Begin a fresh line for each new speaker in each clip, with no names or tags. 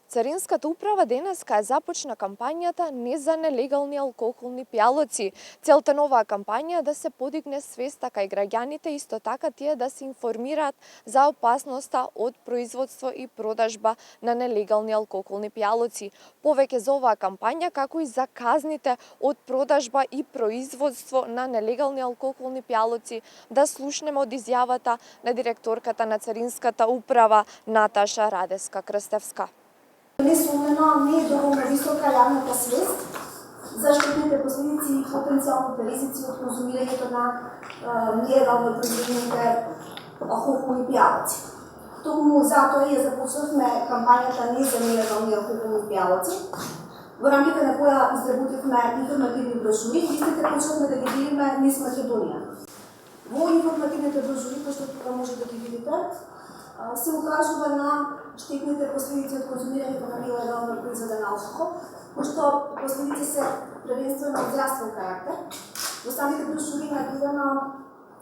Царинската управа денеска започна кампањата "Не за нелегални алкохолни пијалоци". Целта на оваа кампања е да се подигне свеста кај граѓаните, исто така тие да се информираат за опасноста од производство и продажба на нелегални алкохолни пијалоци. Повеќе за оваа кампања, како и за казните од продажба и производство на нелегални алкохолни пијалоци, да слушнеме од изјавата на директорката на Царинската управа Наташа Радеска-Крстевска.
Несумнено не е доволно висока јавната свест за штетните последици и потенцијалните ризици од конзумирањето на нелегално произведените алкохолни пијалоци. Токму затоа ја започнавме кампањата "Не за нелегални алкохолни пијалоци". Во рамките на која изработивме информативни брошури, истите почнавме да ги делиме низ Македонија. Во информативните брошури, кои што тука може да ги видите, се укажува на штетните последици од конзумирањето на нелегално произведен алкохол, кои што последици се првенствено од здравствен карактер. Во самите брошури наведено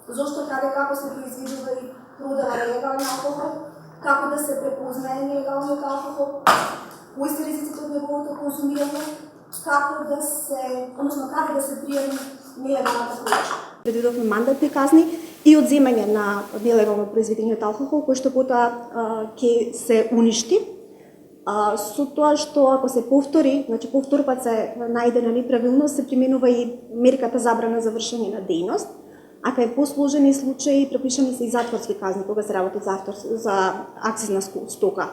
зошто, каде, како се произведува и продава нелегален алкохол, како да се препознае нелегалниот алкохол, кои се ризиците од неговото конзумирање, како да се, односно каде да се пријави нелегалната количина. Предвидовме мандатни казни и одземање на нелегално произведениот алкохол, кој што потоа ќе се уништи. Со тоа што ако се повтори, значи повторпат се најдена неправилност, се применува и мерката забрана за вршење на дејност, а кај посложени случаи пропишани се и затворски казни кога се работи за акцизна стока.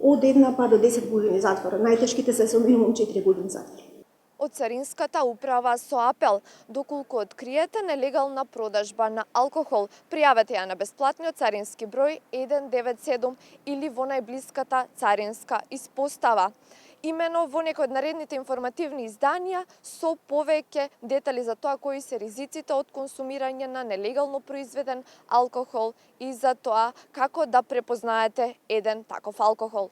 Од 1 па до 10 години затвор. Најтешките се со минимум 4 години затвор.
Од Царинската управа со апел, доколку откриете нелегална продажба на алкохол, пријавете ја на бесплатниот царински број 197 или во најблиската царинска испостава. Имено во некој од наредните информативни изданија со повеќе детали за тоа кои се ризиците од консумирање на нелегално произведен алкохол и за тоа како да препознаете еден таков алкохол.